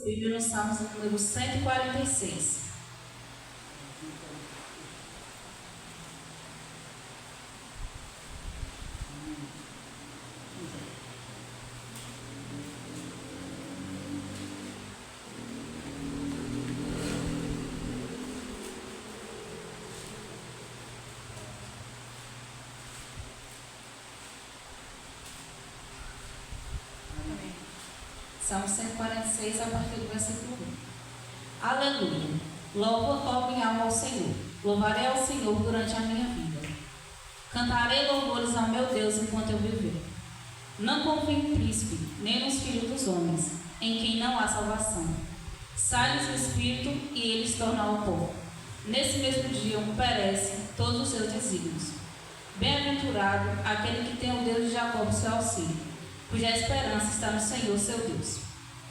Bíblia no Salmos número 146. Salmo 146, a partir do versículo 1. Aleluia! Louva, ó minha alma, ao Senhor. Louvarei ao Senhor durante a minha vida. Cantarei louvores ao meu Deus enquanto eu viver. Não confio em príncipe, nem nos filhos dos homens, em quem não há salvação. Sai-lhes o espírito e eles tornam ao pó. Nesse mesmo dia perecem todos os seus desígnios. Bem-aventurado aquele que tem o Deus de Jacó por seu auxílio, cuja esperança está no Senhor seu Deus,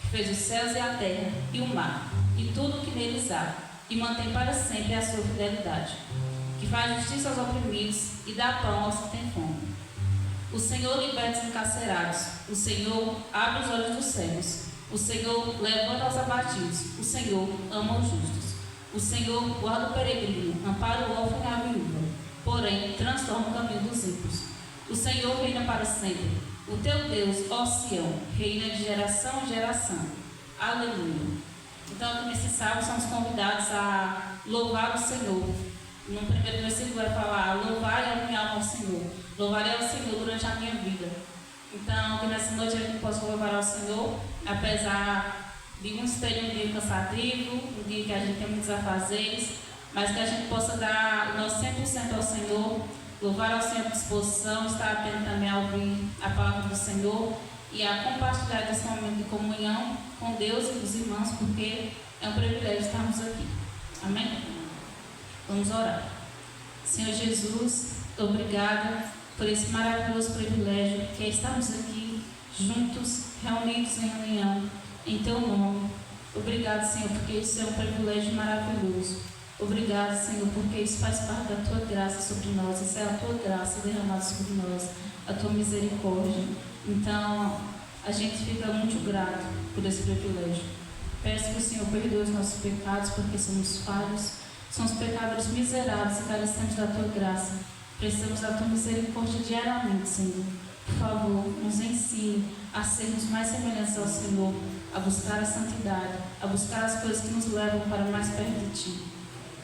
que fez os céus e a terra e o mar, e tudo o que neles há, e mantém para sempre a sua fidelidade, que faz justiça aos oprimidos e dá pão aos que têm fome. O Senhor liberta os encarcerados, o Senhor abre os olhos dos cegos, o Senhor levanta os abatidos, o Senhor ama os justos. O Senhor guarda o peregrino, ampara o órfão e a viúva, porém transforma o caminho dos ímpios. O Senhor reina para sempre. O teu Deus, ó Sião, reina de geração em geração. Aleluia. Então, nesse salmo, somos convidados a louvar o Senhor. No primeiro versículo vai falar: louvar a minha alma ao Senhor. Louvarei ao Senhor durante a minha vida. Então, que nessa noite a gente possa louvar ao Senhor, apesar de uns terem um dia cansativo, um dia que a gente tem muitos afazeres, mas que a gente possa dar o nosso 100% ao Senhor. Louvar ao Senhor com disposição, estar atento também a ouvir a palavra do Senhor e a compartilhar desse momento de comunhão com Deus e com os irmãos, porque é um privilégio estarmos aqui. Amém? Vamos orar. Senhor Jesus, obrigada por esse maravilhoso privilégio que é estarmos aqui juntos, reunidos em união, em Teu nome. Obrigado, Senhor, porque isso é um privilégio maravilhoso. Obrigado, Senhor, porque isso faz parte da Tua graça sobre nós. Isso é a Tua graça derramada sobre nós, a Tua misericórdia. Então, a gente fica muito grato por esse privilégio. Peço que o Senhor perdoe os nossos pecados, porque somos falhos, somos pecadores miseráveis e carecemos da Tua graça. Precisamos da Tua misericórdia diariamente, Senhor. Por favor, nos ensine a sermos mais semelhantes ao Senhor, a buscar a santidade, a buscar as coisas que nos levam para mais perto de Ti.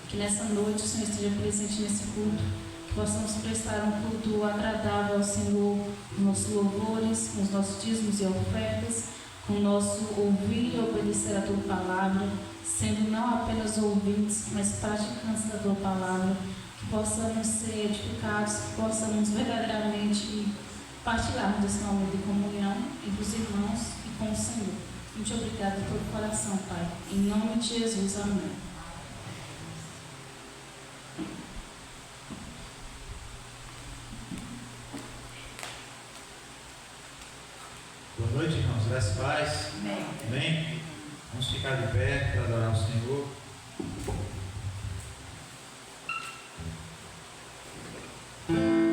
Que nessa noite o Senhor esteja presente nesse culto, que possamos prestar um culto agradável ao Senhor, com nossos louvores, com os nossos dízimos e ofertas, com o nosso ouvir e obedecer a Tua palavra, sendo não apenas ouvintes, mas praticantes da Tua palavra, que possamos ser edificados, que possamos verdadeiramente partilharmos desse momento de comunhão entre os irmãos e com o Senhor. Muito obrigada de todo o coração, Pai. Em nome de Jesus, amém. Boa noite, irmãos. Graças e paz. Amém. Amém? Vamos ficar de pé para adorar o Senhor. Yeah.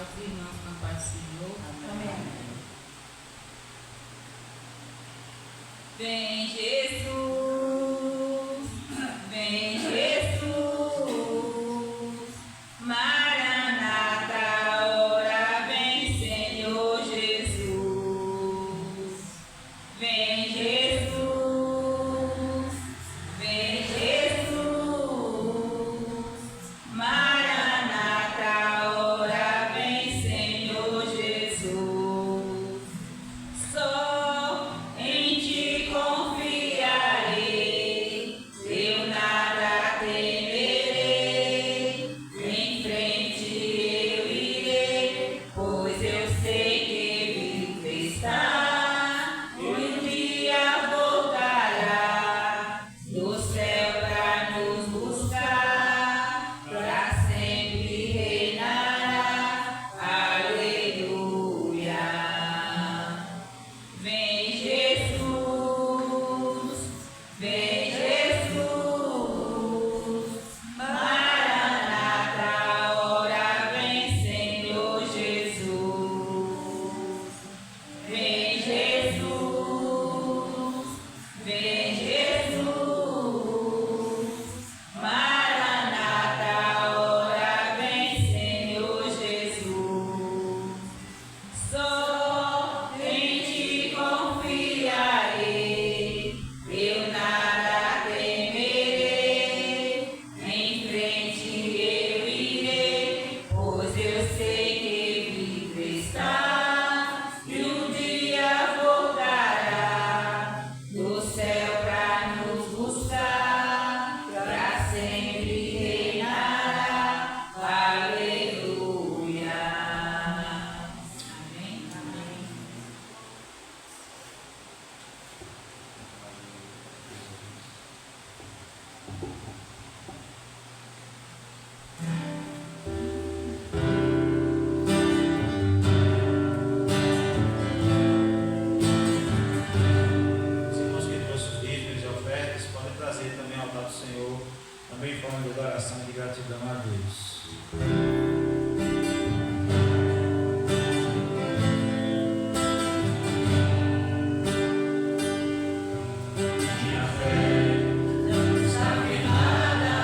os irmãos com a paz do Senhor. Amém. Vem Jesus, vem Jesus, Maranata, ora vem Senhor Jesus. Vem Jesus, vem Jesus, Maranata, ora vem Senhor Jesus. Só em ti confiarei, eu nada temerei, em frente eu irei, pois eu sei que vivo está, e um dia voltará do céu pra nos buscar, pra sempre reinará, aleluia. Vem Jesus, vem Jesus, Maranata, ora vem Senhor Jesus. Vem Jesus, vem Jesus, Maranata, ora vem Senhor Jesus. Só em ti confiarei, eu nada temerei, em frente eu irei, pois eu sei que vivo está, e um dia voltará do céu pra nos buscar, pra sempre reinará, aleluia. Amém, amém. Os irmãos que trouxeram os dízimos e ofertas podem trazer também ao altar do Senhor, também em forma de adoração e de gratidão a Deus. Minha fé Não sabe nada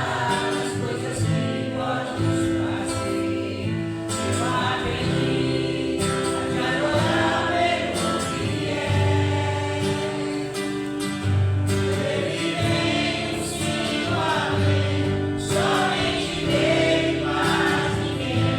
das coisas que podes fazer. Eu aprendi a te adorar pelo que é. Ele vem, sim, o amém. Somente dele, mais ninguém.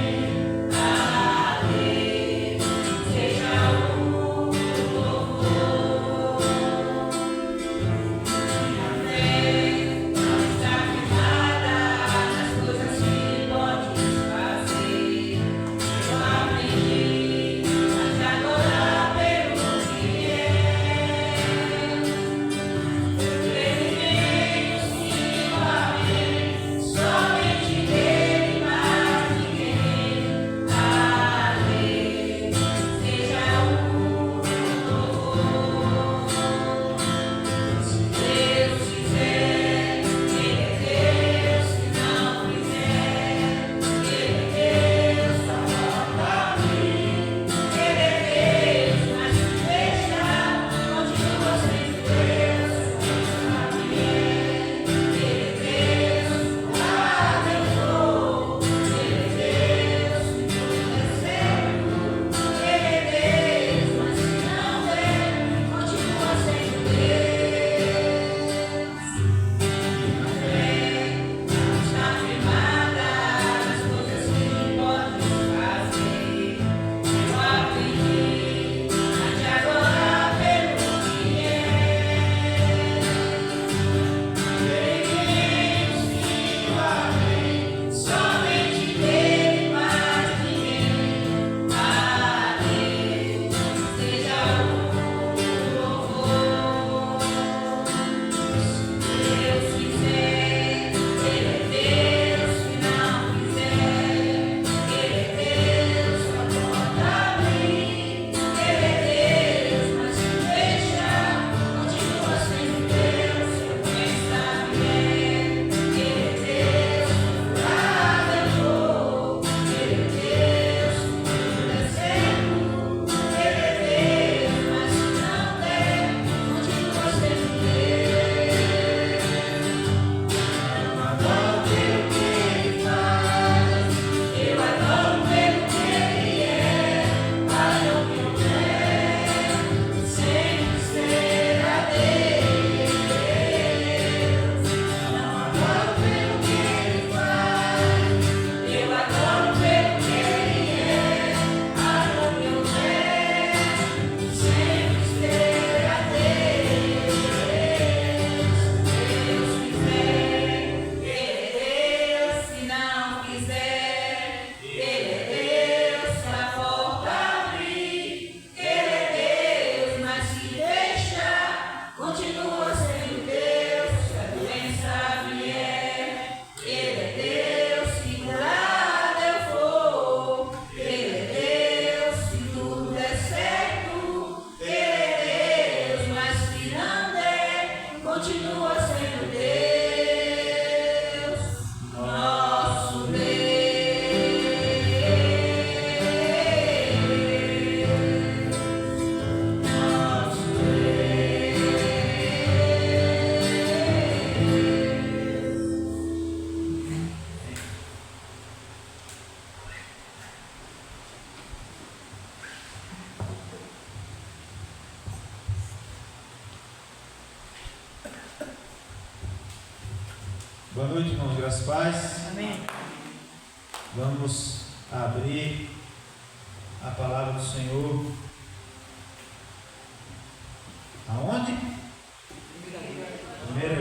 Boa noite, irmãos, graças e paz. Amém. Vamos abrir a palavra do Senhor. Aonde? 1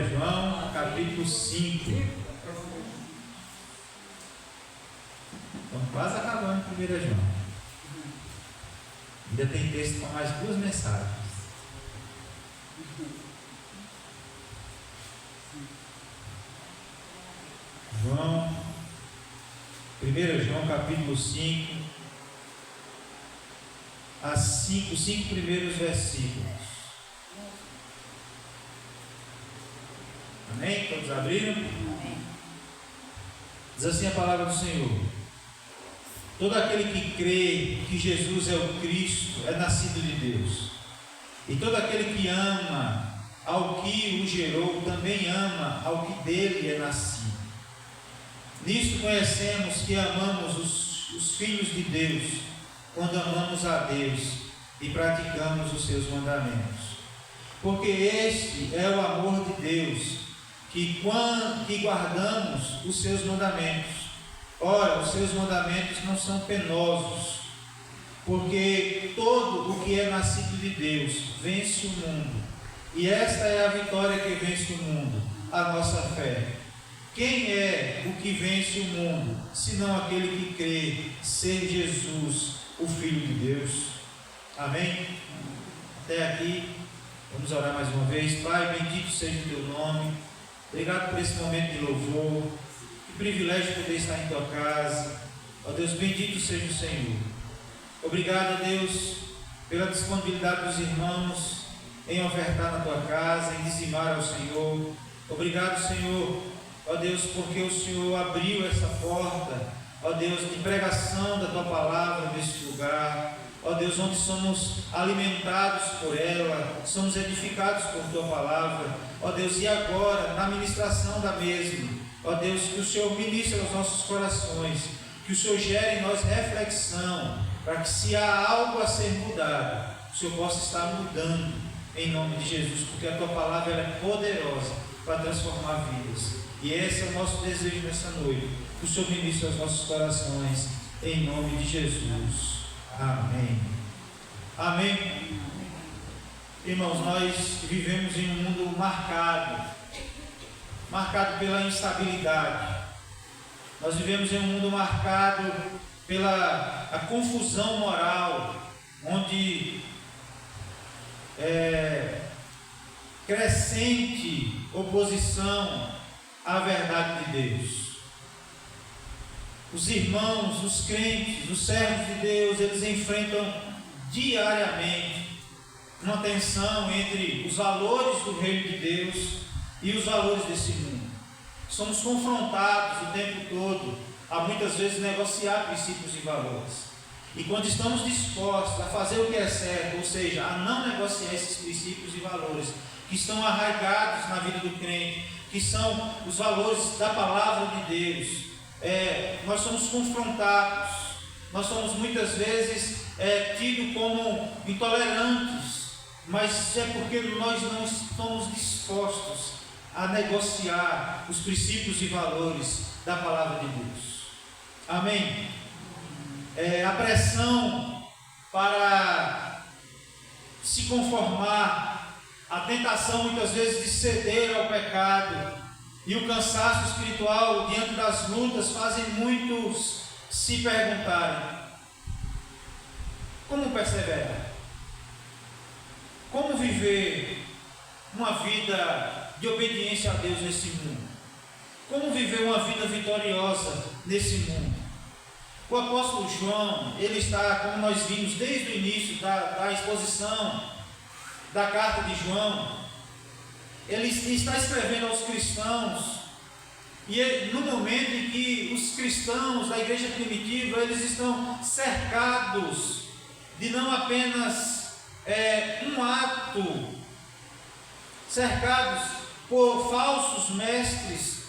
João, capítulo 5. Estamos quase acabando 1 João. Ainda tem texto com mais 2 mensagens. João, 1 João capítulo 5, os 5 primeiros versículos. Amém? Todos abriram? Amém. Diz assim a palavra do Senhor: todo aquele que crê que Jesus é o Cristo é nascido de Deus, e todo aquele que ama ao que o gerou também ama ao que dele é nascido. Nisto conhecemos que amamos os filhos de Deus, quando amamos a Deus e praticamos os seus mandamentos. Porque este é o amor de Deus, que guardamos os seus mandamentos. Ora, os seus mandamentos não são penosos, porque todo o que é nascido de Deus vence o mundo. E esta é a vitória que vence o mundo, a nossa fé. Quem é o que vence o mundo, senão aquele que crê ser Jesus, o Filho de Deus? Amém? Até aqui, vamos orar mais uma vez. Pai, bendito seja o teu nome. Obrigado por esse momento de louvor. Que privilégio poder estar em tua casa. Ó Deus, bendito seja o Senhor. Obrigado, Deus, pela disponibilidade dos irmãos em ofertar na tua casa, em dizimar ao Senhor. Obrigado, Senhor, ó Deus, porque o Senhor abriu essa porta, ó Deus, de pregação da tua palavra neste lugar, ó Deus, onde somos alimentados por ela, somos edificados por tua palavra, ó Deus, e agora, na ministração da mesma, ó Deus, que o Senhor ministre aos nossos corações, que o Senhor gere em nós reflexão, para que, se há algo a ser mudado, o Senhor possa estar mudando, em nome de Jesus, porque a tua palavra ela é poderosa para transformar vidas. E esse é o nosso desejo nessa noite, que o Senhor ministre aos nossos corações, em nome de Jesus. Amém. Amém. Irmãos, nós vivemos em um mundo marcado pela instabilidade. Nós vivemos em um mundo marcado pela a confusão moral, onde crescente oposição à verdade de Deus. Os irmãos, os crentes, os servos de Deus, eles enfrentam diariamente uma tensão entre os valores do reino de Deus e os valores desse mundo. Somos confrontados o tempo todo a muitas vezes negociar princípios e valores. E quando estamos dispostos a fazer o que é certo, ou seja, a não negociar esses princípios e valores que estão arraigados na vida do crente, que são os valores da palavra de Deus, nós somos confrontados, nós somos muitas vezes tidos como intolerantes, mas é porque nós não estamos dispostos a negociar os princípios e valores da palavra de Deus. Amém? A pressão para se conformar, a tentação muitas vezes de ceder ao pecado e o cansaço espiritual diante das lutas fazem muitos se perguntarem: como perseverar? Como viver uma vida de obediência a Deus nesse mundo? Como viver uma vida vitoriosa nesse mundo? O apóstolo João, ele está, como nós vimos desde o início da exposição da carta de João, ele está escrevendo aos cristãos, e no momento em que os cristãos da igreja primitiva, eles estão cercados de não apenas um ato, cercados por falsos mestres,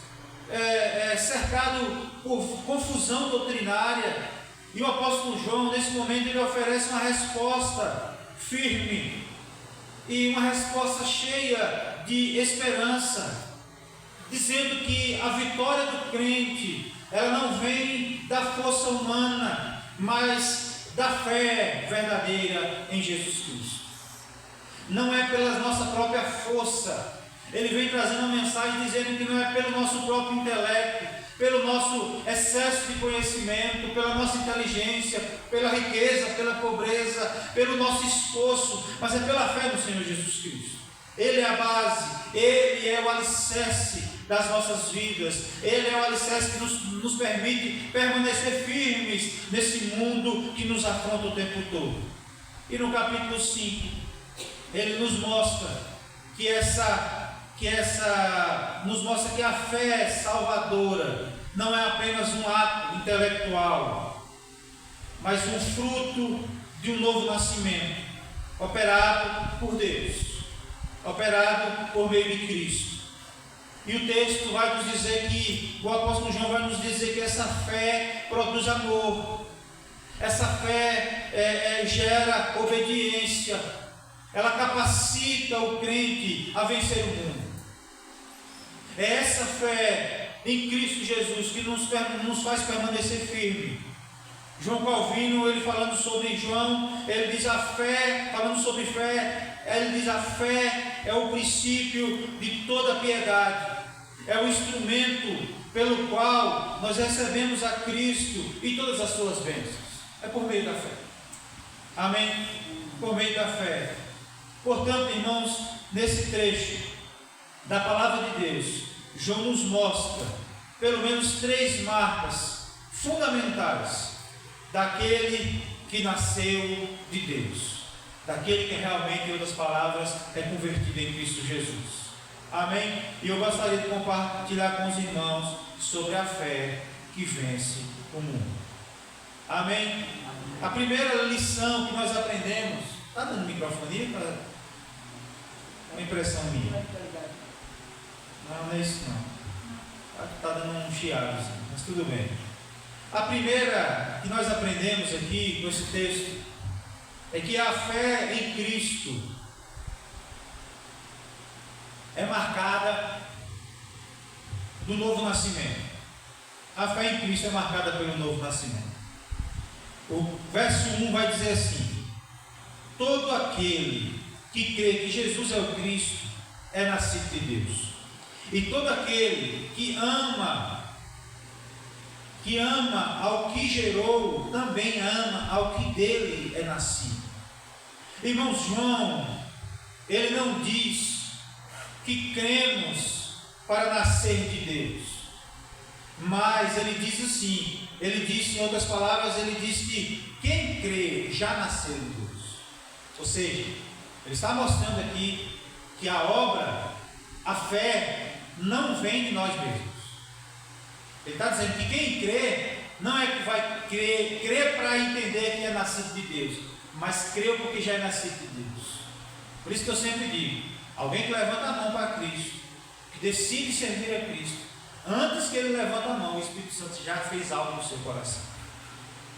cercado por confusão doutrinária, e o apóstolo João, nesse momento, ele oferece uma resposta firme e uma resposta cheia de esperança. dizendo que a vitória do crente, ela não vem da força humana, mas da fé verdadeira em Jesus Cristo. Não é pela nossa própria força. Ele vem trazendo uma mensagem dizendo que não é pelo nosso próprio intelecto, pelo nosso excesso de conhecimento, pela nossa inteligência, pela riqueza, pela pobreza, pelo nosso esforço, mas é pela fé no Senhor Jesus Cristo. Ele é a base, Ele é o alicerce das nossas vidas, Ele é o alicerce que nos permite permanecer firmes nesse mundo que nos afronta o tempo todo. E no capítulo 5, Ele nos mostra que nos mostra que a fé salvadora não é apenas um ato intelectual, mas um fruto de um novo nascimento, operado por Deus, operado por meio de Cristo. E o texto vai nos dizer que, o apóstolo João vai nos dizer que essa fé produz amor, essa fé gera obediência, ela capacita o crente a vencer o mundo. É essa fé em Cristo Jesus que nos faz permanecer firme. João Calvino, ele falando sobre João, ele diz a fé, falando sobre fé, ele diz a fé é o princípio de toda piedade, é o instrumento pelo qual nós recebemos a Cristo e todas as suas bênçãos. É por meio da fé. Amém? Por meio da fé. Portanto, irmãos, nesse trecho da palavra de Deus, João nos mostra pelo menos 3 marcas fundamentais daquele que nasceu de Deus, daquele que realmente, em outras palavras, é convertido em Cristo Jesus. Amém? E eu gostaria de compartilhar com os irmãos sobre a fé que vence o mundo. Amém? A primeira lição que nós aprendemos, está dando microfonia para uma impressão minha? Não é isso não. Está dando um chiado, mas tudo bem. A primeira que nós aprendemos aqui com esse texto é que a fé em Cristo é marcada do novo nascimento. A fé em Cristo é marcada pelo novo nascimento. O verso 1 vai dizer assim: todo aquele que crê que Jesus é o Cristo é nascido de Deus. E todo aquele que ama ao que gerou, também ama ao que dele é nascido. Irmãos, João, ele não diz que cremos para nascer de Deus, mas ele diz assim, ele diz, em outras palavras, ele diz que quem crê já nasceu de Deus. Ou seja, ele está mostrando aqui que a obra, a fé, não vem de nós mesmos. Ele está dizendo que quem crê, não é que vai crer para entender que é nascido de Deus, mas creu porque já é nascido de Deus. Por isso que eu sempre digo, alguém que levanta a mão para Cristo, que decide servir a Cristo, antes que ele levante a mão, o Espírito Santo já fez algo no seu coração.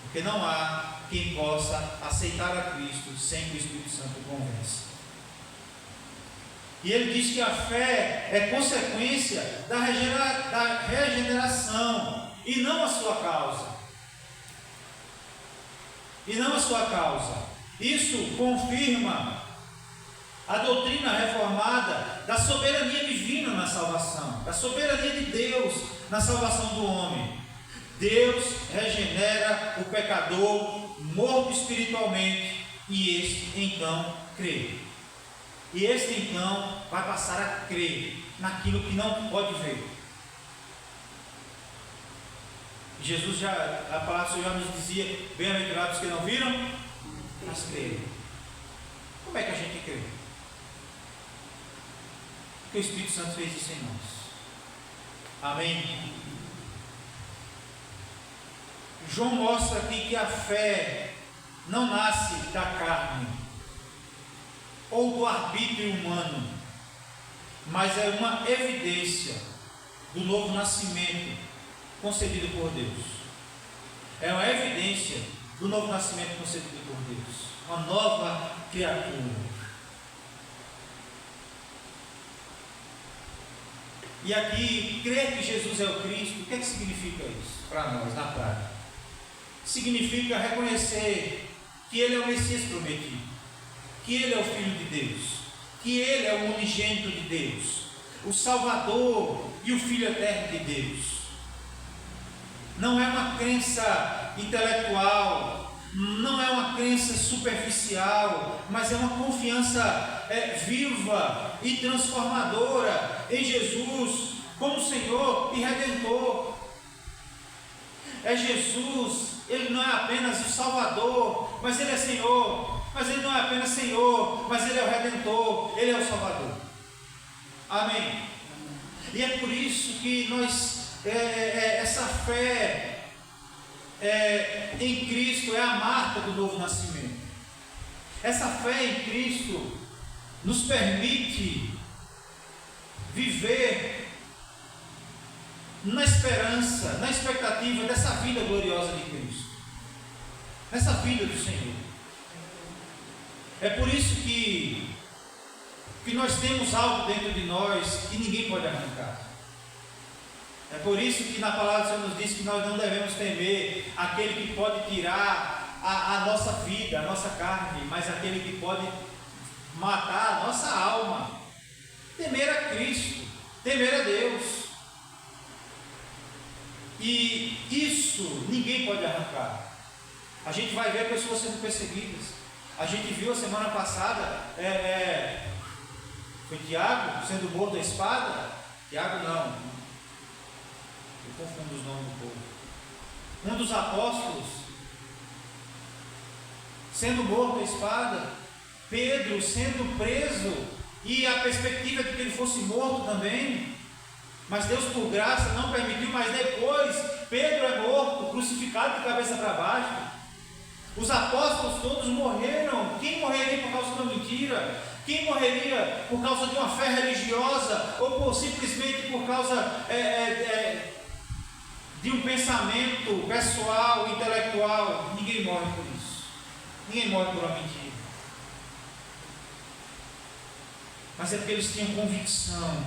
Porque não há quem possa aceitar a Cristo sem que o Espírito Santo o convença. E ele diz que a fé é consequência da regeneração e não a sua causa. Isso confirma a doutrina reformada da soberania divina na salvação, da soberania de Deus na salvação do homem. Deus regenera o pecador morto espiritualmente e este então crê. E este então vai passar a crer naquilo que não pode ver. Jesus a palavra do Senhor já nos dizia: bem-aventurados que não viram, mas creram. Como é que a gente crê? Porque o Espírito Santo fez isso em nós. Amém? João mostra aqui que a fé não nasce da carne ou do arbítrio humano, mas é uma evidência do novo nascimento concedido por Deus. É uma evidência do novo nascimento concedido por Deus, uma nova criatura. E aqui, crer que Jesus é o Cristo, o que é que significa isso para nós na prática? Significa reconhecer que Ele é o Messias prometido, que Ele é o Filho de Deus, que Ele é o unigênito de Deus, o Salvador e o Filho eterno de Deus. Não é uma crença intelectual, não é uma crença superficial, mas é uma confiança viva e transformadora em Jesus como Senhor e Redentor. É Jesus, Ele não é apenas o Salvador, mas Ele é Senhor. Mas Ele não é apenas Senhor, mas Ele é o Redentor, Ele é o Salvador. Amém. E é por isso que nós, essa fé em Cristo é a marca do novo nascimento. Essa fé em Cristo nos permite viver na esperança, na expectativa dessa vida gloriosa de Cristo, nessa vida do Senhor. É por isso que nós temos algo dentro de nós que ninguém pode arrancar. É por isso que na palavra do Senhor nos diz que nós não devemos temer aquele que pode tirar a nossa vida, a nossa carne, mas aquele que pode matar a nossa alma. Temer a Cristo, temer a Deus. E isso ninguém pode arrancar. A gente vai ver pessoas sendo perseguidas. A gente viu a semana passada, foi Tiago sendo morto à espada. Tiago não, eu confundo os nomes do povo. Um dos apóstolos sendo morto à espada, Pedro sendo preso e a perspectiva de que ele fosse morto também. Mas Deus, por graça, não permitiu. Mas depois Pedro é morto, crucificado de cabeça para baixo. Os apóstolos todos morreram. Quem morreria por causa de uma mentira? Quem morreria por causa de uma fé religiosa? Ou simplesmente por causa de um pensamento pessoal, intelectual? Ninguém morre por isso. Ninguém morre por uma mentira. Mas é porque eles tinham convicção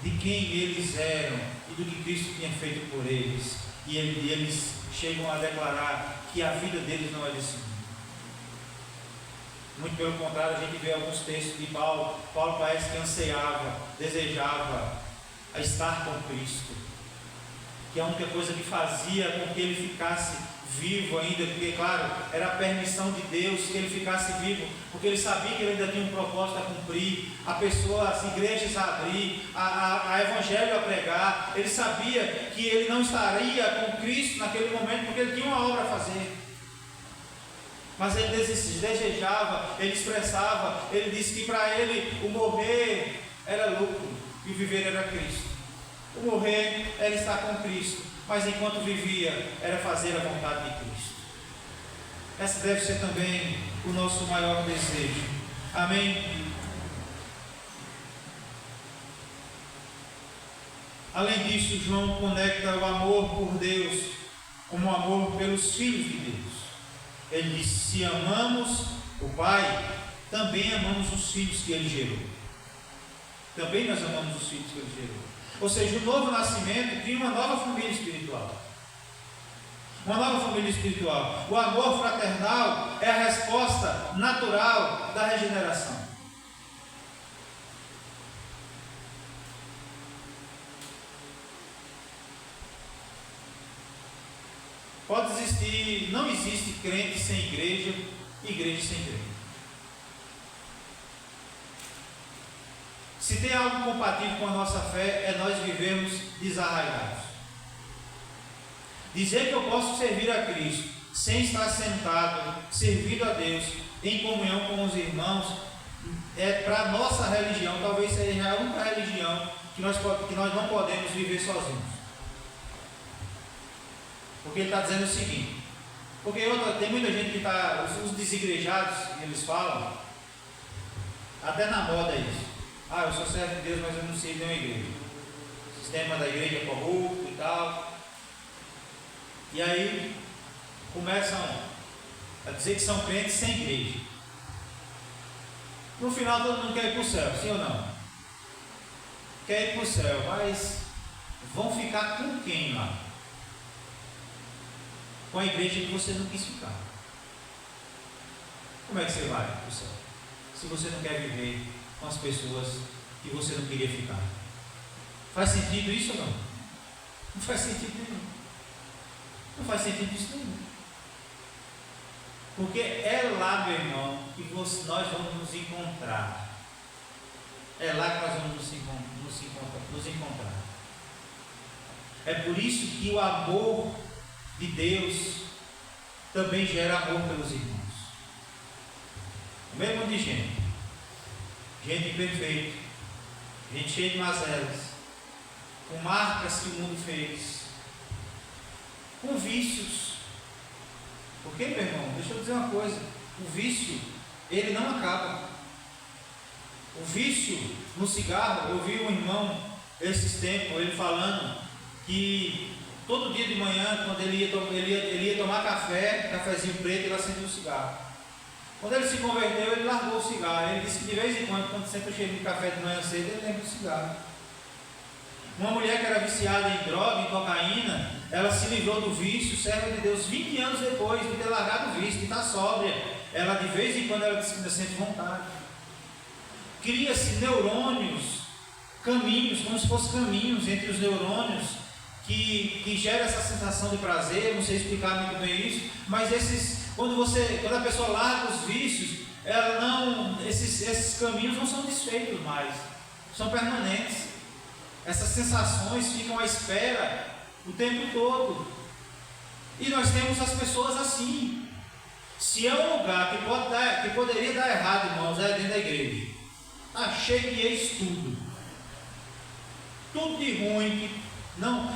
de quem eles eram e do que Cristo tinha feito por eles. E eles chegam a declarar que a vida deles não é desse mundo. Muito pelo contrário, a gente vê alguns textos de Paulo. Paulo parece que ansiava, desejava a estar com Cristo, que é a única coisa que fazia com que ele ficasse vivo ainda, porque claro, era a permissão de Deus que ele ficasse vivo, porque ele sabia que ele ainda tinha um propósito a cumprir, as igrejas a abrir, a evangelho a pregar. Ele sabia que ele não estaria com Cristo naquele momento, porque ele tinha uma obra a fazer. Mas ele desejava, ele expressava, ele disse que para ele o morrer era lucro e o viver era Cristo. O morrer era estar com Cristo, mas enquanto vivia era fazer a vontade de Cristo. Essa deve ser também o nosso maior desejo. Amém? Além disso, João conecta o amor por Deus como o amor pelos filhos de Deus. Ele diz: se amamos o Pai, também amamos os filhos que Ele gerou. Também nós amamos os filhos que Ele gerou. Ou seja, o novo nascimento cria uma nova família espiritual. Uma nova família espiritual. O amor fraternal é a resposta natural da regeneração. Pode existir, não existe crente sem igreja, igreja sem crente. Se tem algo compatível com a nossa fé, é nós vivermos desarraigados. Dizer que eu posso servir a Cristo sem estar sentado, servindo a Deus, em comunhão com os irmãos, para a nossa religião, talvez seja a única religião que nós não podemos viver sozinhos. Porque ele está dizendo o seguinte, porque tem muita gente que está, os desigrejados, eles falam, até na moda isso. Eu sou servo de Deus, mas eu não sei de uma igreja. O sistema da igreja é corrupto e tal. E aí começam a dizer que são crentes sem igreja. No final todo mundo quer ir para o céu, sim ou não? quer ir para o céu, mas vão ficar com quem lá? Com a igreja que você não quis ficar. Como é que você vai para o céu? Se você não quer viver com as pessoas que você não queria ficar. Faz sentido isso ou não? Não faz sentido nenhum. Não faz sentido isso nenhum. Porque é lá, meu irmão, que nós vamos nos encontrar. É lá que nós vamos nos encontrar. É por isso que o amor de Deus também gera amor pelos irmãos. O mesmo monte de gente. Gente imperfeita. Gente cheia de mazelas. Com marcas que o mundo fez. Com vícios. Porque, meu irmão, deixa eu dizer uma coisa. O vício, ele não acaba. O vício no cigarro, eu vi um irmão esses tempos, ele falando que todo dia de manhã, quando ele ia tomar cafezinho preto, ele acendia o cigarro. Quando ele se converteu, ele largou o cigarro. Ele disse que de vez em quando sempre chega de café de manhã cedo, ele lembra do cigarro. Uma mulher que era viciada em droga, em cocaína, ela se livrou do vício, serva de Deus, 20 anos depois de ter largado o vício, de estar sóbria. Ela de vez em quando ela diz que ainda sente vontade. Cria-se neurônios, caminhos, como se fossem caminhos entre os neurônios que gera essa sensação de prazer. Não sei explicar muito bem isso, mas quando a pessoa larga os vícios, esses caminhos não são desfeitos mais, são permanentes. Essas sensações ficam à espera o tempo todo. E nós temos as pessoas assim. Se é um lugar que poderia dar errado, irmãos, é dentro da igreja. Achei que eis tudo. Tudo de ruim.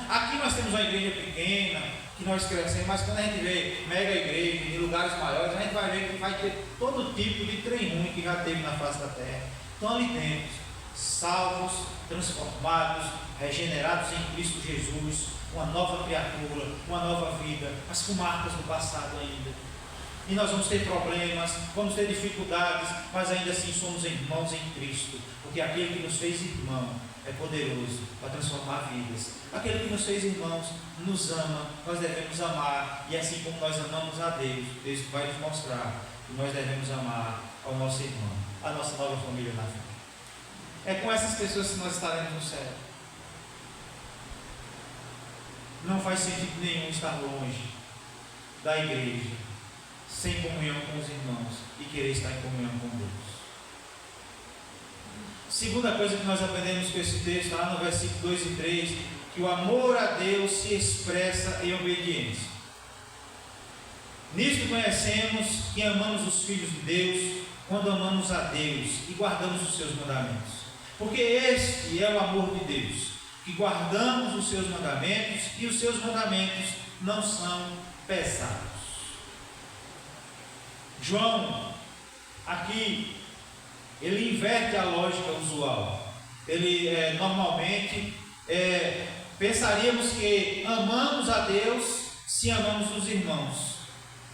Aqui nós temos uma igreja pequena, que nós crescemos, mas quando a gente vê mega igreja, em lugares maiores, a gente vai ver que vai ter todo tipo de trem ruim que já teve na face da terra. Estão ali dentro, salvos, transformados, regenerados em Cristo Jesus, uma nova criatura, uma nova vida, mas com marcas do passado ainda. E nós vamos ter problemas, vamos ter dificuldades, mas ainda assim somos irmãos em Cristo, porque aquele que nos fez irmão é poderoso para transformar vidas. Aquele que nos fez irmãos nos ama, nós devemos amar, e assim como nós amamos a Deus, Deus vai nos mostrar que nós devemos amar ao nosso irmão, a nossa nova família na fé. É com essas pessoas que nós estaremos no céu. Não faz sentido nenhum estar longe da igreja, sem comunhão com os irmãos e querer estar em comunhão com Deus. Segunda coisa que nós aprendemos com esse texto, lá no versículo 2 e 3, que o amor a Deus se expressa em obediência. Nisto conhecemos que amamos os filhos de Deus, quando amamos a Deus e guardamos os seus mandamentos. Porque este é o amor de Deus, que guardamos os seus mandamentos, e os seus mandamentos não são pesados. João, aqui, ele inverte a lógica usual. Ele normalmente pensaríamos que amamos a Deus se amamos os irmãos.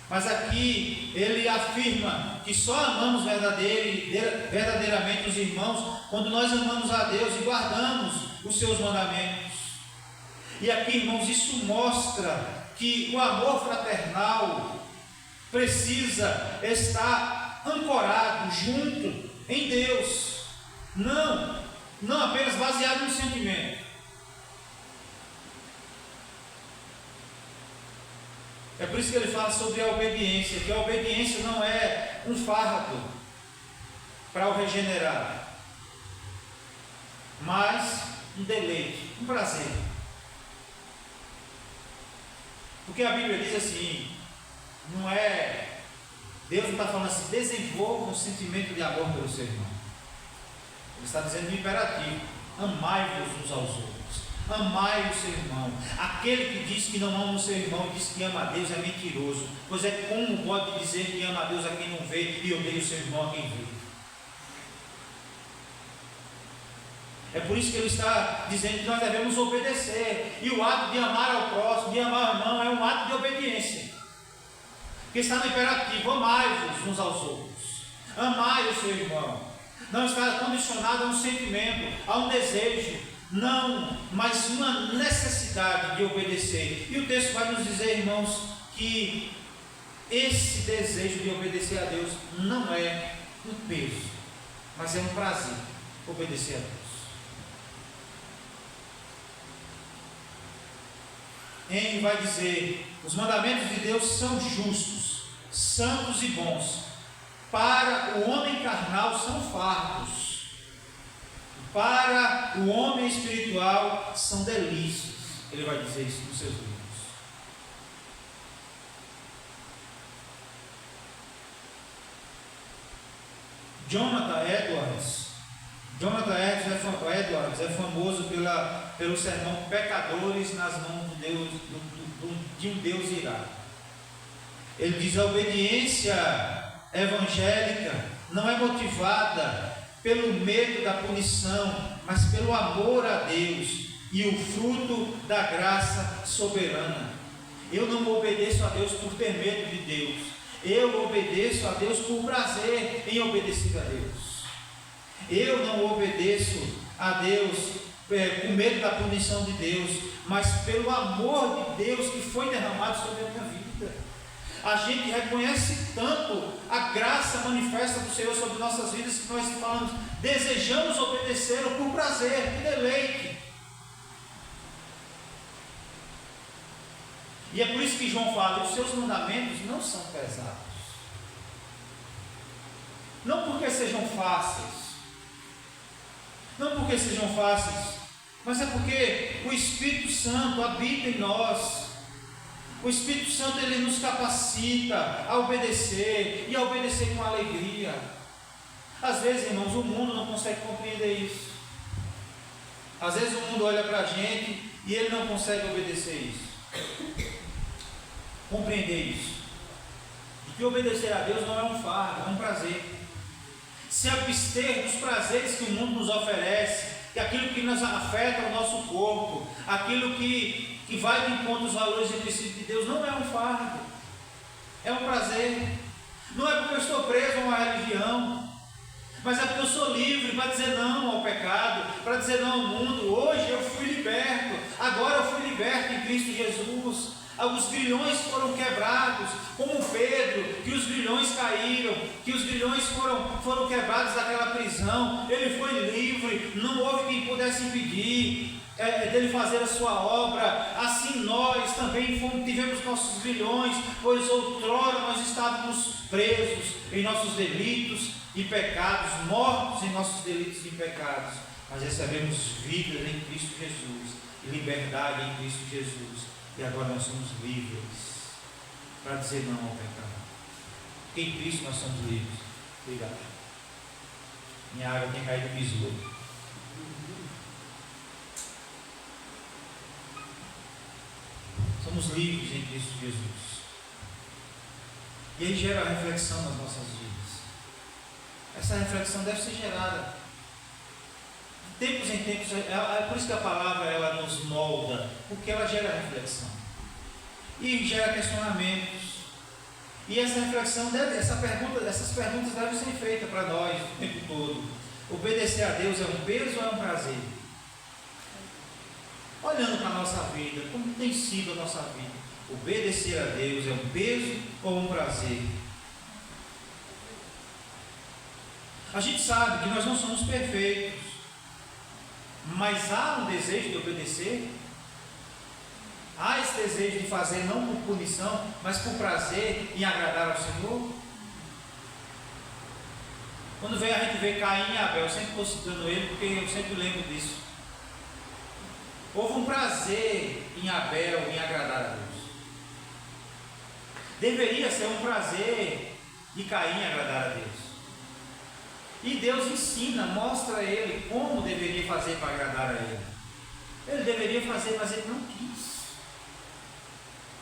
Mas aqui ele afirma que só amamos verdadeiramente os irmãos quando nós amamos a Deus e guardamos os seus mandamentos. E aqui, irmãos, isso mostra que o amor fraternal precisa estar ancorado junto em Deus, não apenas baseado no sentimento. É por isso que ele fala sobre a obediência, que a obediência não é um fardo para o regenerado, mas um deleite, um prazer. Porque a Bíblia diz assim, Deus não está falando assim, desenvolva um sentimento de amor pelo seu irmão. Ele está dizendo no imperativo, amai-vos uns aos outros. Amai o seu irmão. Aquele que diz que não ama o seu irmão e diz que ama a Deus é mentiroso. Pois é, como pode dizer que ama a Deus a quem não vê e odeia o seu irmão a quem vê? É por isso que ele está dizendo que nós devemos obedecer. E o ato de amar ao próximo, de amar ao irmão, é um ato de obediência. Porque está no imperativo, amai-vos uns aos outros. Amai o seu irmão. não está condicionado a um sentimento, a um desejo, não, mas uma necessidade de obedecer. E o texto vai nos dizer, irmãos, que esse desejo de obedecer a Deus não é um peso, mas é um prazer obedecer a Deus. Henry vai dizer: os mandamentos de Deus são justos, santos e bons. Para o homem carnal são fardos, para o homem espiritual são delícias. Ele vai dizer isso nos seus livros. Jonathan Edwards é famoso pelo sermão Pecadores nas mãos de um Deus irado. Ele diz: a obediência evangélica não é motivada pelo medo da punição, mas pelo amor a Deus e o fruto da graça soberana. Eu não obedeço a Deus por ter medo de Deus, eu obedeço a Deus por prazer em obedecer a Deus. Eu não obedeço a Deus com medo da punição de Deus, mas pelo amor de Deus que foi derramado sobre a minha vida. A gente reconhece tanto a graça manifesta do Senhor sobre nossas vidas, que nós falamos, desejamos obedecê-lo por prazer, por deleite. E é por isso que João fala: os seus mandamentos não são pesados. Não porque sejam fáceis, mas é porque o Espírito Santo habita em nós. O Espírito Santo, ele nos capacita a obedecer, e a obedecer com alegria. Às vezes, irmãos, o mundo não consegue compreender isso. Às vezes o mundo olha para a gente e ele não consegue obedecer isso, compreender isso, de que obedecer a Deus não é um fardo, é um prazer. Se abster dos prazeres que o mundo nos oferece, que aquilo que nos afeta o nosso corpo, aquilo que vai de encontro aos valores e princípios de Deus, não é um fardo, é um prazer. Não é porque eu estou preso a uma religião, mas é porque eu sou livre para dizer não ao pecado, para dizer não ao mundo. Hoje eu fui liberto, agora eu fui liberto em Cristo Jesus. Os grilhões foram quebrados, como Pedro, que os grilhões caíram, que os grilhões foram quebrados daquela prisão. Ele foi livre, não houve quem pudesse impedir dele fazer a sua obra. Assim nós também tivemos nossos grilhões, pois outrora nós estávamos presos em nossos delitos e pecados, mortos em nossos delitos e pecados, mas recebemos vida em Cristo Jesus e liberdade em Cristo Jesus. E agora nós somos livres para dizer não ao pecado. Em Cristo nós somos livres. Obrigado. Minha água tem caído no esgoto. Somos livres em Cristo Jesus. E ele gera reflexão nas nossas vidas. Essa reflexão deve ser gerada de tempos em tempos. É por isso que a palavra ela nos molda, porque ela gera reflexão e gera questionamentos. E essa reflexão essas perguntas devem ser feitas para nós o tempo todo. Obedecer a Deus é um peso ou é um prazer? Olhando para a nossa vida, como tem sido a nossa vida? Obedecer a Deus é um peso ou um prazer? A gente sabe que nós não somos perfeitos, mas há um desejo de obedecer. Há esse desejo de fazer não por punição, mas por prazer em agradar ao Senhor. Quando a gente vê Caim e Abel, eu sempre estou citando ele porque eu sempre lembro disso. Houve um prazer em Abel em agradar a Deus. Deveria ser um prazer de Caim agradar a Deus. E Deus ensina, mostra a ele como deveria fazer para agradar a ele. Ele deveria fazer, mas ele não quis.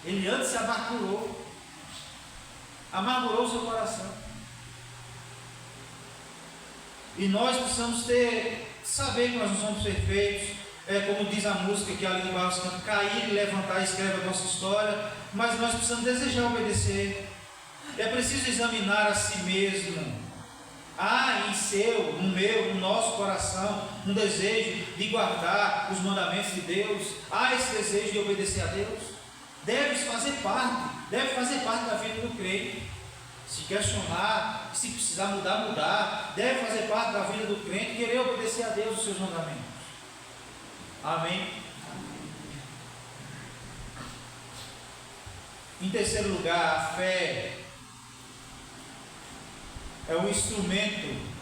Ele antes se amargurou seu coração. E nós precisamos saber que nós não somos perfeitos. Como diz a música que ali embaixo canta, cair e levantar escreve a nossa história, mas nós precisamos desejar obedecer. É preciso examinar a si mesmo Há em seu, no meu, no nosso coração, um desejo de guardar os mandamentos de Deus. Há esse desejo de obedecer a Deus. Deve fazer parte da vida do crente. Se questionar, se precisar mudar. Deve fazer parte da vida do crente, querer obedecer a Deus os seus mandamentos. Amém? Em terceiro lugar, a fé é o instrumento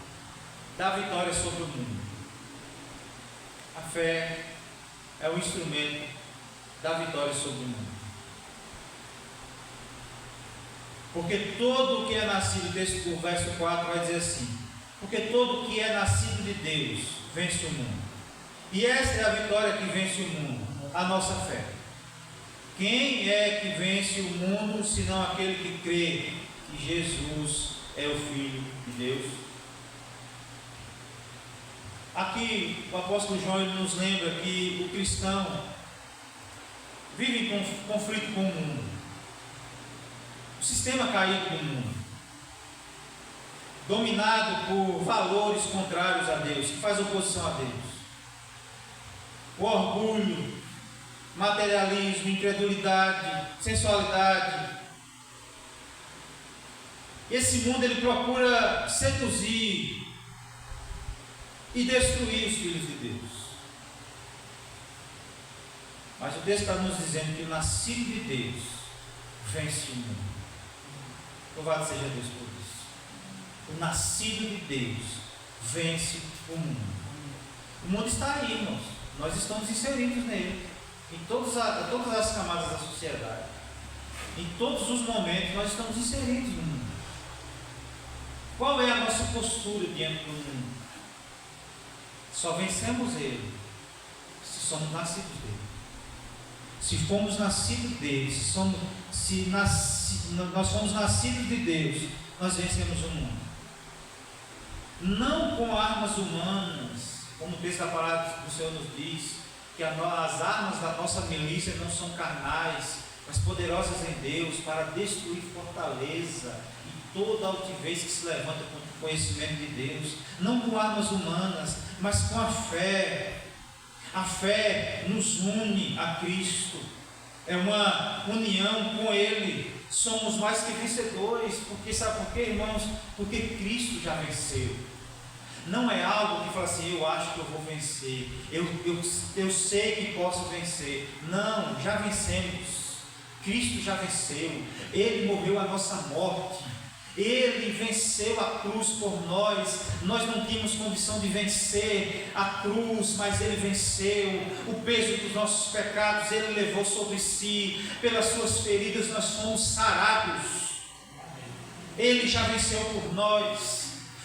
da vitória sobre o mundo. A fé é o instrumento da vitória sobre o mundo. Porque todo o que é nascido, o verso 4 vai dizer assim: porque todo o que é nascido de Deus vence o mundo. E essa é a vitória que vence o mundo, a nossa fé. Quem é que vence o mundo, senão aquele que crê que Jesus é o Filho de Deus? Aqui o apóstolo João nos lembra que o cristão vive em conflito com o mundo. O sistema caído do mundo, dominado por valores contrários a Deus, que faz oposição a Deus. O orgulho, materialismo, incredulidade, sensualidade. Esse mundo ele procura seduzir e destruir os filhos de Deus. Mas o texto está nos dizendo que o nascido de Deus vence o mundo. Louvado seja Deus por isso. O nascido de Deus vence o mundo. O mundo está aí, irmãos. Nós estamos inseridos nele. Em todas as camadas da sociedade. Em todos os momentos nós estamos inseridos no mundo. Qual é a nossa postura diante do mundo? Só vencemos ele se somos nascidos dele. Se fomos nascidos dele, nós somos nascidos de Deus, nós vencemos o mundo. Não com armas humanas, como o texto da palavra do Senhor nos diz, que as armas da nossa milícia não são carnais, mas poderosas em Deus para destruir fortaleza e toda altivez que se levanta contra o conhecimento de Deus. Não com armas humanas, mas com a fé. A fé nos une a Cristo. É uma união com Ele. Somos mais que vencedores. Porque sabe por quê, irmãos? Porque Cristo já venceu. Não é algo que fala assim, eu acho que eu vou vencer, eu sei que posso vencer. Não, já vencemos. Cristo já venceu. Ele morreu a nossa morte. Ele venceu a cruz por nós. Nós não tínhamos condição de vencer a cruz, mas Ele venceu. O peso dos nossos pecados Ele levou sobre si. Pelas suas feridas nós fomos sarados. Ele já venceu por nós.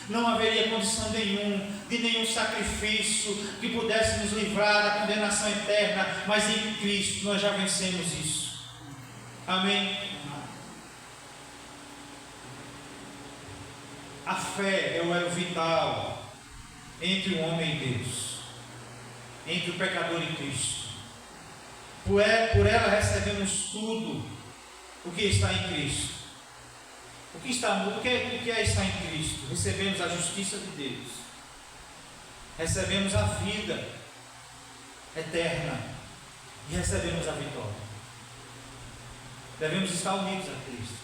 Não haveria condição de nenhum sacrifício que pudesse nos livrar da condenação eterna, mas em Cristo nós já vencemos isso. Amém? A fé é o elo vital entre o homem e Deus, entre o pecador e Cristo. Por ela recebemos tudo o que está em Cristo. O que é estar em Cristo? Recebemos a justiça de Deus, recebemos a vida eterna e recebemos a vitória. Devemos estar unidos a Cristo,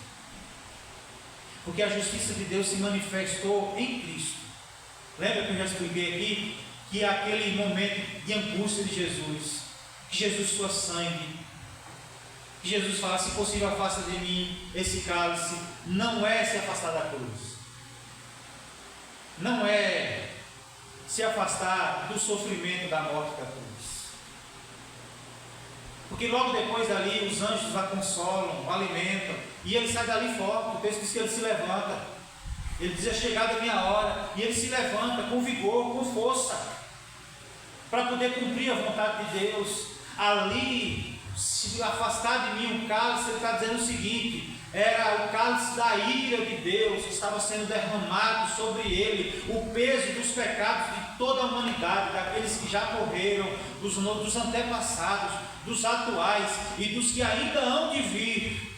porque a justiça de Deus se manifestou em Cristo. Lembra que eu já expliquei aqui que aquele momento de angústia de Jesus, que Jesus sua sangue, que Jesus fala, se possível afasta de mim esse cálice, não é se afastar da cruz, não é se afastar do sofrimento da morte da cruz, porque logo depois dali os anjos a consolam, o alimentam, e ele sai dali forte. O texto diz que ele se levanta, ele diz, é chegada a minha hora, e ele se levanta com vigor, com força, para poder cumprir a vontade de Deus. Ali, se afastar de mim o cálice, ele está dizendo o seguinte: era o cálice da ira de Deus que estava sendo derramado sobre ele, o peso dos pecados de toda a humanidade, daqueles que já morreram, dos antepassados, dos atuais e dos que ainda hão de vir,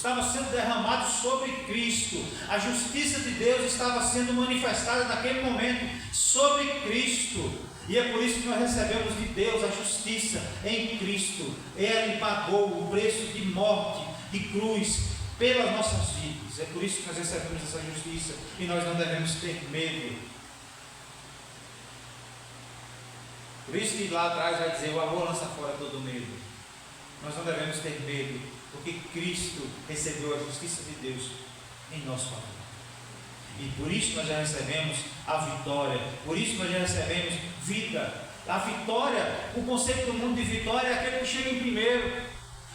estava sendo derramado sobre Cristo. A justiça de Deus estava sendo manifestada naquele momento sobre Cristo. E é por isso que nós recebemos de Deus a justiça em Cristo. Ele pagou o preço de morte, de cruz, pelas nossas vidas. É por isso que nós recebemos essa justiça e nós não devemos ter medo. Por isso que lá atrás vai dizer: o amor lança fora todo medo. Nós não devemos ter medo, porque Cristo recebeu a justiça de Deus em nosso favor. E por isso nós já recebemos a vitória, por isso nós já recebemos vida. A vitória, o conceito do mundo de vitória é aquele que chega em primeiro.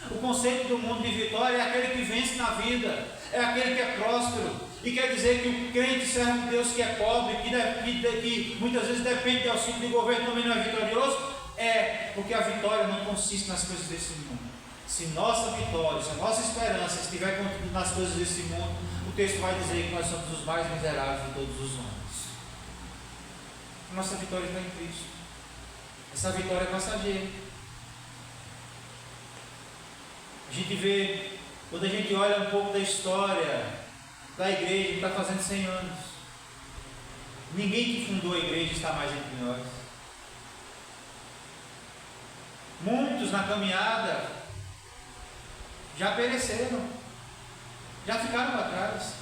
O conceito do mundo de vitória é aquele que vence na vida, é aquele que é próspero. E quer dizer que o crente servo de Deus que é pobre, que muitas vezes depende de auxílio do governo, também não é vitorioso? É, porque a vitória não consiste nas coisas desse mundo. Se nossa vitória, se a nossa esperança estiver contida nas coisas desse mundo, o texto vai dizer que nós somos os mais miseráveis de todos os homens. A nossa vitória está em Cristo. Essa vitória é passageira. A gente vê, quando a gente olha um pouco da história da igreja, que está fazendo 100 anos. Ninguém que fundou a igreja está mais entre nós. Muitos na caminhada já pereceram, já ficaram para trás.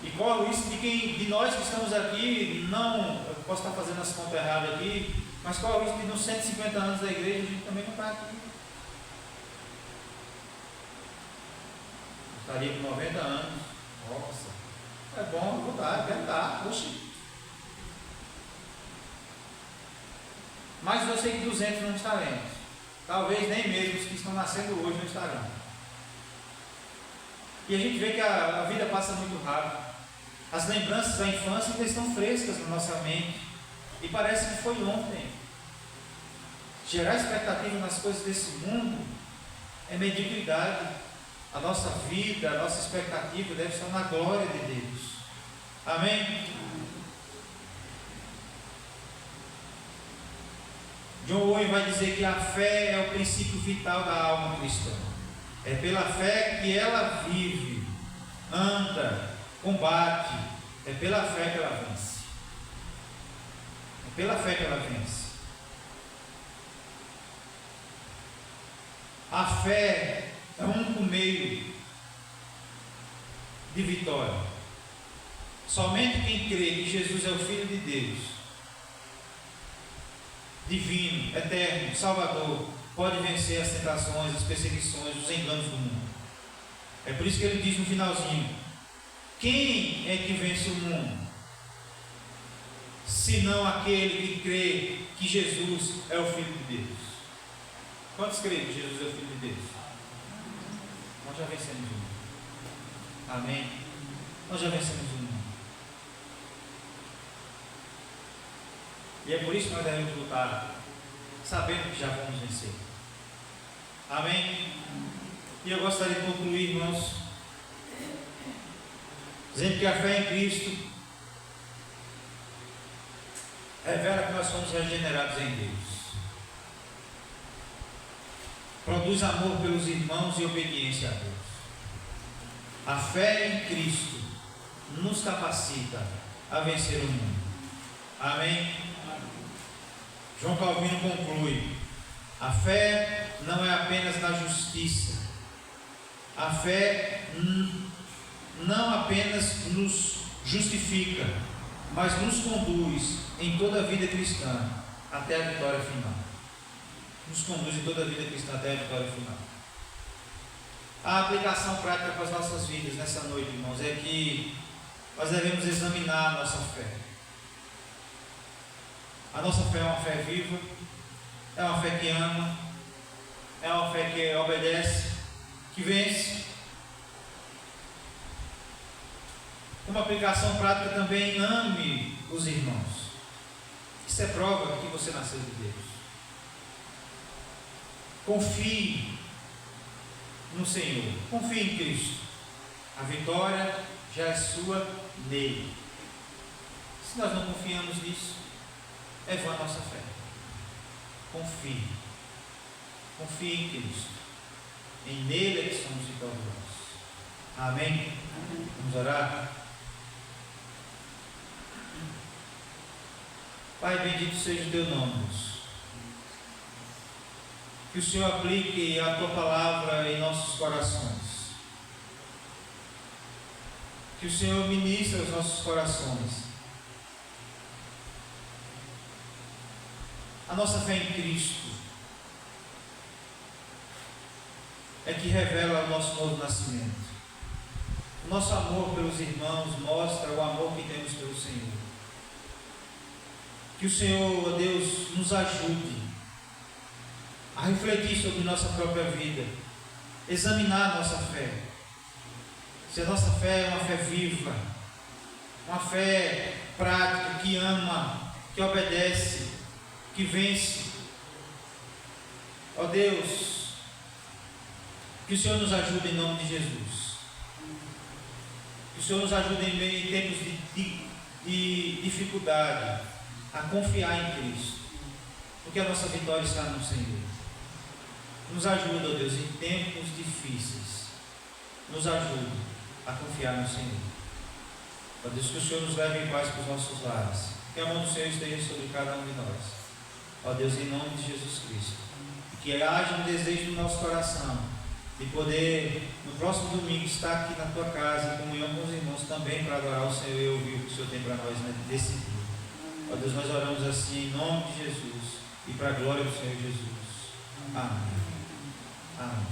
E corre o risco de nós que estamos aqui, não, eu posso estar fazendo as contas erradas aqui, mas corre o risco de nos 150 anos da igreja a gente também não está aqui. Estaria com 90 anos. Nossa, é bom, vou dar, quero dar, poxa. Mas eu sei que 200 não estaremos. Talvez nem mesmo os que estão nascendo hoje não estarão. E a gente vê que a vida passa muito rápido. As lembranças da infância ainda estão frescas na nossa mente. E parece que foi ontem. Gerar expectativa nas coisas desse mundo é mediocridade. A nossa vida, a nossa expectativa deve estar na glória de Deus. Amém? John Owen vai dizer que a fé é o princípio vital da alma cristã. É pela fé que ela vive, anda, combate. É pela fé que ela vence. É pela fé que ela vence. A fé é o único meio de vitória. Somente quem crê que Jesus é o Filho de Deus, divino, eterno, Salvador, pode vencer as tentações, as perseguições, os enganos do mundo. É por isso que ele diz no finalzinho: quem é que vence o mundo? Senão aquele que crê que Jesus é o Filho de Deus. Quantos creem que Jesus é o Filho de Deus? Nós já vencemos o mundo. Amém? Nós já vencemos o mundo. E é por isso que nós devemos lutar, sabendo que já vamos vencer. Amém? E eu gostaria de concluir, irmãos, dizendo que a fé em Cristo revela que nós somos regenerados em Deus. Produz amor pelos irmãos e obediência a Deus. A fé em Cristo nos capacita a vencer o mundo. Amém? João Calvino conclui: a fé não é apenas na justiça. A fé não apenas nos justifica, mas nos conduz em toda a vida cristã até a vitória final. Nos conduz em toda a vida cristã até a vitória final. A aplicação prática para as nossas vidas nessa noite, irmãos, é que nós devemos examinar a nossa fé. A nossa fé é uma fé viva, é uma fé que ama, é uma fé que obedece, que vence. Uma aplicação prática também: ame os irmãos. Isso é prova que você nasceu de Deus. Confie no Senhor, confie em Cristo. A vitória já é sua nele. Se nós não confiamos nisso, é vã a nossa fé. Confie. Confie em Cristo. Em Nele é que somos vitoriosos. Amém? Amém. Vamos orar? Pai, bendito seja o teu nome, Deus. Que o Senhor aplique a tua palavra em nossos corações. Que o Senhor ministre aos nossos corações a nossa fé em Cristo é que revela o nosso novo nascimento. O nosso amor pelos irmãos mostra o amor que temos pelo Senhor. Que o Senhor, ó Deus, nos ajude a refletir sobre nossa própria vida, examinar a nossa fé. Se a nossa fé é uma fé viva, uma fé prática, que ama, que obedece, que vence. Ó Deus, que o Senhor nos ajude em nome de Jesus. Que o Senhor nos ajude em tempos de dificuldade a confiar em Cristo, porque a nossa vitória está no Senhor. Nos ajuda, ó Deus, em tempos difíceis. Nos ajude a confiar no Senhor. Ó Deus, que o Senhor nos leve em paz para os nossos lares. Que a mão do Senhor esteja sobre cada um de nós. Ó Deus, em nome de Jesus Cristo. Que haja um desejo no nosso coração de poder, no próximo domingo, estar aqui na tua casa, em comunhão com os irmãos também, para adorar o Senhor e ouvir o que o Senhor tem para nós nesse dia. Ó Deus, nós oramos assim em nome de Jesus e para a glória do Senhor Jesus. Amém. Amém.